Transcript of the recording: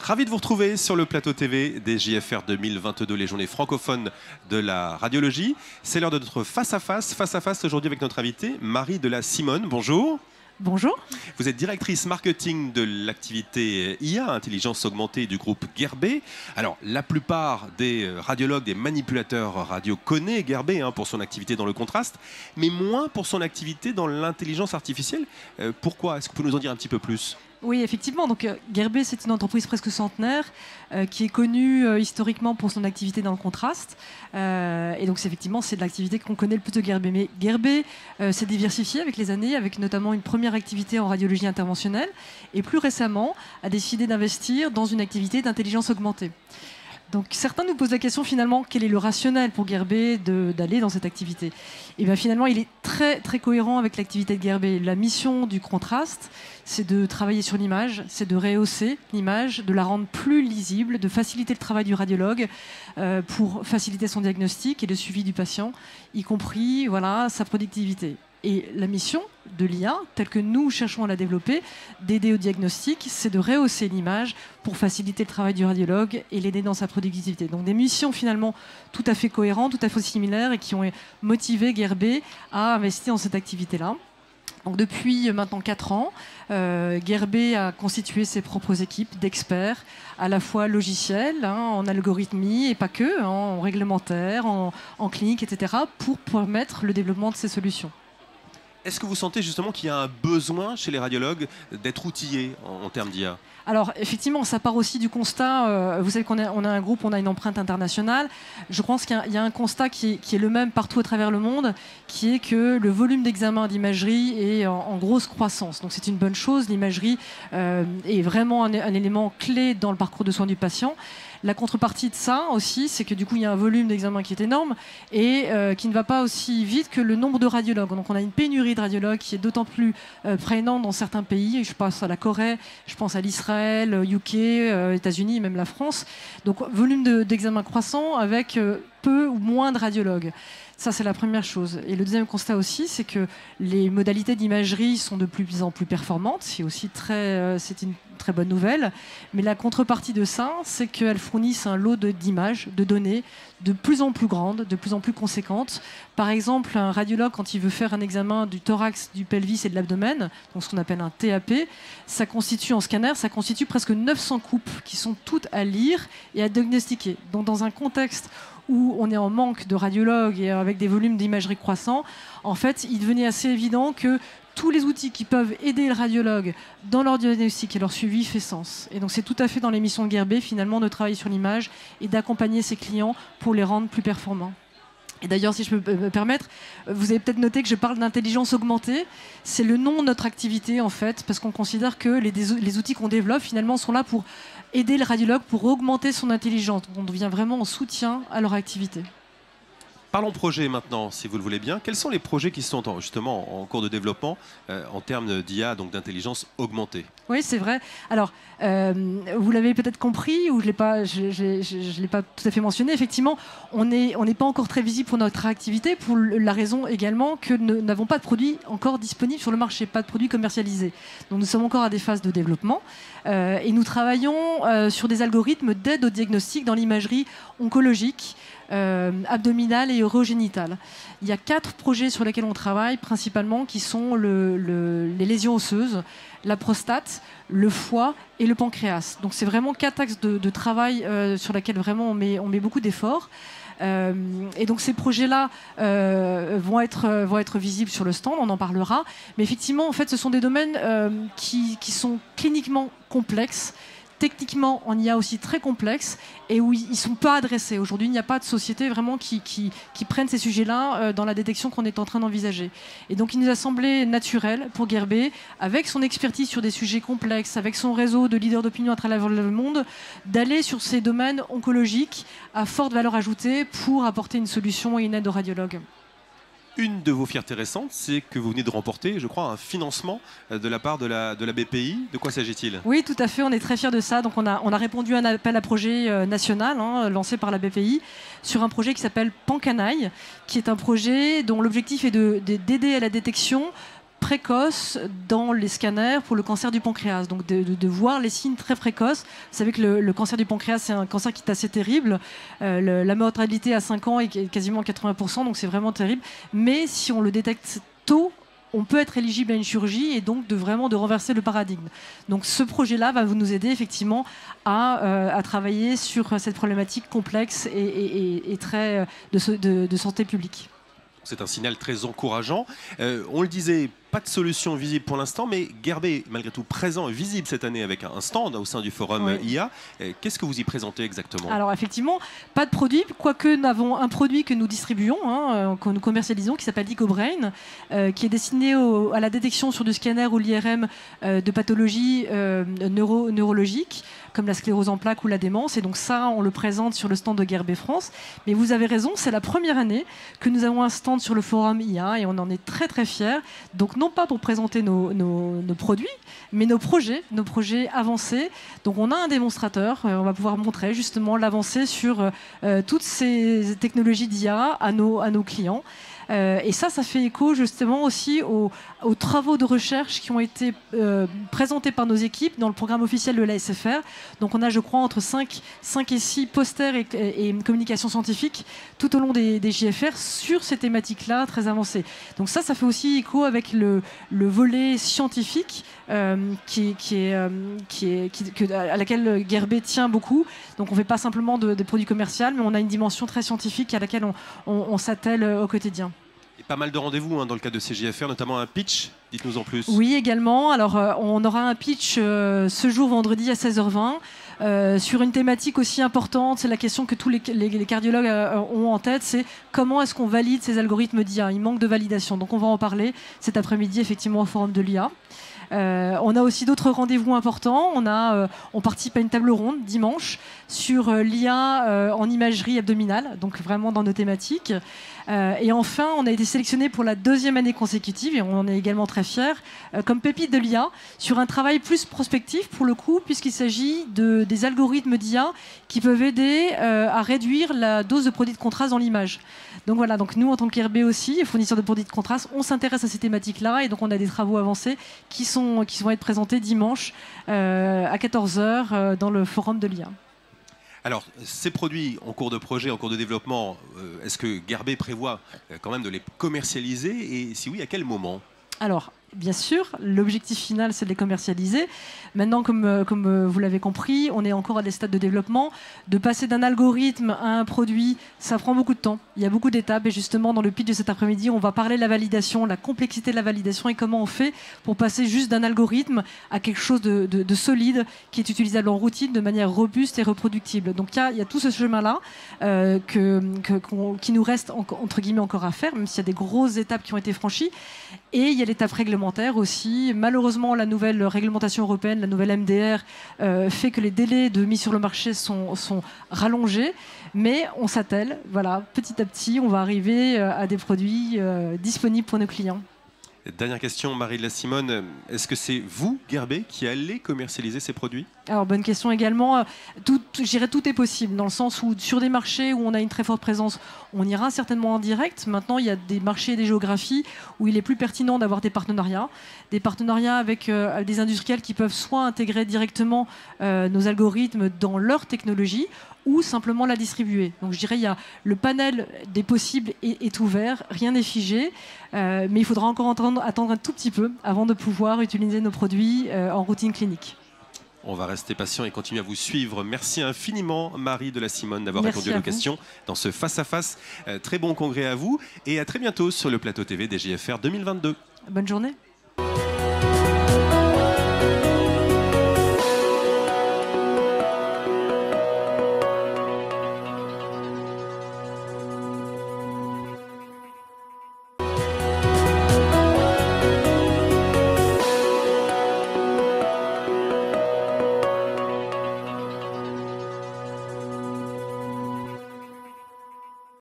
Ravi de vous retrouver sur le plateau TV des JFR 2022, les journées francophones de la radiologie. C'est l'heure de notre face-à-face aujourd'hui avec notre invitée, Marie de la Simone. Bonjour. Bonjour. Vous êtes directrice marketing de l'activité IA, intelligence augmentée du groupe Guerbet. Alors, la plupart des radiologues, des manipulateurs radio connaissent Guerbet pour son activité dans le contraste, mais moins pour son activité dans l'intelligence artificielle. Pourquoi? Est-ce que vous pouvez nous en dire un petit peu plus? Oui, effectivement. Donc, Guerbet, c'est une entreprise presque centenaire qui est connue historiquement pour son activité dans le contraste. Et donc, effectivement, c'est de l'activité qu'on connaît le plus de Guerbet. Mais Guerbet s'est diversifié avec les années, avec notamment une première activité en radiologie interventionnelle. Et plus récemment, a décidé d'investir dans une activité d'intelligence augmentée. Donc certains nous posent la question finalement, quel est le rationnel pour Guerbet d'aller dans cette activité? Et bien finalement, il est très très cohérent avec l'activité de Guerbet. La mission du contraste, c'est de travailler sur l'image, c'est de rehausser l'image, de la rendre plus lisible, de faciliter le travail du radiologue pour faciliter son diagnostic et le suivi du patient, y compris sa productivité. Et la mission de l'IA, telle que nous cherchons à la développer, d'aider au diagnostic, c'est de rehausser l'image pour faciliter le travail du radiologue et l'aider dans sa productivité. Donc des missions finalement tout à fait cohérentes, tout à fait similaires et qui ont motivé Guerbet à investir dans cette activité-là. Donc depuis maintenant 4 ans, Guerbet a constitué ses propres équipes d'experts, à la fois logiciels, en algorithmie et pas que, en réglementaire, en clinique, etc., pour permettre le développement de ces solutions. Est-ce que vous sentez justement qu'il y a un besoin chez les radiologues d'être outillés en termes d'IA? Alors effectivement, ça part aussi du constat, vous savez qu'on a un groupe, on a une empreinte internationale. Je pense qu'il y a un constat qui est le même partout à travers le monde, qui est que le volume d'examen d'imagerie est en grosse croissance. Donc c'est une bonne chose, l'imagerie est vraiment un élément clé dans le parcours de soins du patient. La contrepartie de ça aussi, c'est que du coup, il y a un volume d'examen qui est énorme et qui ne va pas aussi vite que le nombre de radiologues. Donc on a une pénurie de radiologues qui est d'autant plus prégnante dans certains pays. Je pense à la Corée, je pense à l'Israël, UK, États-Unis, même la France. Donc volume d'examen croissant avec peu ou moins de radiologues. Ça, c'est la première chose. Et le deuxième constat aussi, c'est que les modalités d'imagerie sont de plus en plus performantes. C'est aussi c'est une très bonne nouvelle. Mais la contrepartie de ça, c'est qu'elles fournissent un lot d'images, de données de plus en plus grandes, de plus en plus conséquentes. Par exemple, un radiologue, quand il veut faire un examen du thorax, du pelvis et de l'abdomen, donc ce qu'on appelle un TAP, ça constitue en scanner, ça constitue presque 900 coupes qui sont toutes à lire et à diagnostiquer. Donc dans un contexte où on est en manque de radiologues et avec des volumes d'imagerie croissants, en fait, il devenait assez évident que tous les outils qui peuvent aider le radiologue dans leur diagnostic et leur suivi fait sens. Et donc c'est tout à fait dans les missions de Guerbet, finalement, de travailler sur l'image et d'accompagner ses clients pour les rendre plus performants. Et d'ailleurs, si je peux me permettre, vous avez peut-être noté que je parle d'intelligence augmentée. C'est le nom de notre activité, en fait, parce qu'on considère que les outils qu'on développe, finalement, sont là pour aider le radiologue, pour augmenter son intelligence. Donc, on devient vraiment en soutien à leur activité. Parlons projet maintenant, si vous le voulez bien. Quels sont les projets qui sont justement en cours de développement en termes d'IA, donc d'intelligence augmentée? Oui, c'est vrai. Alors, vous l'avez peut-être compris, ou je ne l'ai pas tout à fait mentionné. Effectivement, on n'est pas encore très visible pour notre activité, pour la raison également que nous n'avons pas de produits encore disponibles sur le marché, pas de produits commercialisés. Donc nous sommes encore à des phases de développement et nous travaillons sur des algorithmes d'aide au diagnostic dans l'imagerie oncologique, abdominale et urogénitale. Il y a 4 projets sur lesquels on travaille principalement qui sont les lésions osseuses, la prostate, le foie et le pancréas. Donc c'est vraiment 4 axes de travail sur lesquels vraiment on met beaucoup d'efforts. Et donc ces projets-là vont être visibles sur le stand, on en parlera. Mais effectivement, en fait, ce sont des domaines qui sont cliniquement complexes, techniquement en IA aussi très complexes et où ils ne sont pas adressés. Aujourd'hui, il n'y a pas de société vraiment qui prennent ces sujets-là dans la détection qu'on est en train d'envisager. Et donc, il nous a semblé naturel pour Guerbet, avec son expertise sur des sujets complexes, avec son réseau de leaders d'opinion à travers le monde, d'aller sur ces domaines oncologiques à forte valeur ajoutée pour apporter une solution et une aide aux radiologues. Une de vos fiertés récentes, c'est que vous venez de remporter, je crois, un financement de la part de la BPI. De quoi s'agit-il? Oui, tout à fait, on est très fiers de ça. Donc on a répondu à un appel à projet national lancé par la BPI sur un projet qui s'appelle Pancanaille, qui est un projet dont l'objectif est d'aider à la détection précoce dans les scanners pour le cancer du pancréas. Donc de voir les signes très précoces. Vous savez que le cancer du pancréas, c'est un cancer qui est assez terrible. La mortalité à 5 ans est quasiment 80%, donc c'est vraiment terrible. Mais si on le détecte tôt, on peut être éligible à une chirurgie et donc de renverser le paradigme. Donc ce projet-là va nous aider effectivement à travailler sur cette problématique complexe et très de santé publique. C'est un signal très encourageant. On le disait, pas de solution visible pour l'instant, mais Guerbet est malgré tout présent et visible cette année avec un stand au sein du forum IA. Qu'est-ce que vous y présentez exactement? Alors effectivement, pas de produit, quoique nous avons un produit que nous distribuons, que nous commercialisons, qui s'appelle EcoBrain, qui est destiné à la détection sur du scanner ou l'IRM de pathologies neurologiques, comme la sclérose en plaques ou la démence. Et donc ça, on le présente sur le stand de Guerbet France. Mais vous avez raison, c'est la première année que nous avons un stand sur le forum IA et on en est très très fiers. Donc non pas pour présenter nos produits, mais nos projets avancés. Donc on a un démonstrateur, on va pouvoir montrer justement l'avancée sur toutes ces technologies d'IA à nos clients. Et ça fait écho justement aussi aux travaux de recherche qui ont été présentés par nos équipes dans le programme officiel de l'ASFR. Donc on a, je crois, entre 5 et 6 posters et une communication scientifique tout au long des JFR sur ces thématiques-là très avancées. Donc ça fait aussi écho avec le volet scientifique à laquelle Guerbet tient beaucoup. Donc on ne fait pas simplement des produits commerciaux, mais on a une dimension très scientifique à laquelle on s'attelle au quotidien. Et pas mal de rendez-vous dans le cadre de ces JFR, notamment un pitch. Dites-nous en plus. Oui, également. Alors, on aura un pitch ce jour, vendredi, à 16h20, sur une thématique aussi importante. C'est la question que tous les cardiologues ont en tête, c'est comment est-ce qu'on valide ces algorithmes d'IA? Il manque de validation. Donc, on va en parler cet après-midi, effectivement, au Forum de l'IA. On a aussi d'autres rendez-vous importants. On participe à une table ronde dimanche sur l'IA en imagerie abdominale, donc vraiment dans nos thématiques. Et enfin, on a été sélectionné pour la 2e année consécutive, et on en est également très fiers, comme pépite de l'IA, sur un travail plus prospectif pour le coup, puisqu'il s'agit des algorithmes d'IA qui peuvent aider à réduire la dose de produits de contraste dans l'image. Donc voilà, donc nous en tant qu'Herbe aussi, fournisseur de produits de contraste, on s'intéresse à ces thématiques-là, et donc on a des travaux avancés qui vont être présentés dimanche à 14h dans le forum de l'IA. Alors, ces produits en cours de projet, en cours de développement, est-ce que Guerbet prévoit quand même de les commercialiser? Et si oui, à quel moment? Alors, bien sûr, l'objectif final, c'est de les commercialiser. Maintenant, comme vous l'avez compris, on est encore à des stades de développement. De passer d'un algorithme à un produit, ça prend beaucoup de temps. Il y a beaucoup d'étapes. Et justement, dans le pitch de cet après-midi, on va parler de la validation, la complexité de la validation et comment on fait pour passer juste d'un algorithme à quelque chose de solide qui est utilisable en routine de manière robuste et reproductible. Donc, il y a tout ce chemin-là qui nous reste, entre guillemets, encore à faire, même s'il y a des grosses étapes qui ont été franchies. Et il y a l'étape réglementaire aussi. Malheureusement, la nouvelle réglementation européenne, la nouvelle MDR, fait que les délais de mise sur le marché sont rallongés. Mais on s'attelle, voilà, petit à petit, on va arriver à des produits disponibles pour nos clients. Dernière question, Marie de la Simone. Est-ce que c'est vous, Guerbet, qui allez commercialiser ces produits? Alors, bonne question également. Je dirais tout est possible, dans le sens où sur des marchés où on a une très forte présence, on ira certainement en direct. Maintenant, il y a des marchés et des géographies où il est plus pertinent d'avoir des partenariats avec des industriels qui peuvent soit intégrer directement nos algorithmes dans leur technologie, ou simplement la distribuer. Donc je dirais le panel des possibles est ouvert, rien n'est figé, mais il faudra encore attendre un tout petit peu avant de pouvoir utiliser nos produits en routine clinique. On va rester patient et continuer à vous suivre. Merci infiniment, Marie de la Simone, d'avoir répondu à nos questions dans ce face-à-face. Très bon congrès à vous et à très bientôt sur le plateau TV des JFR 2022. Bonne journée.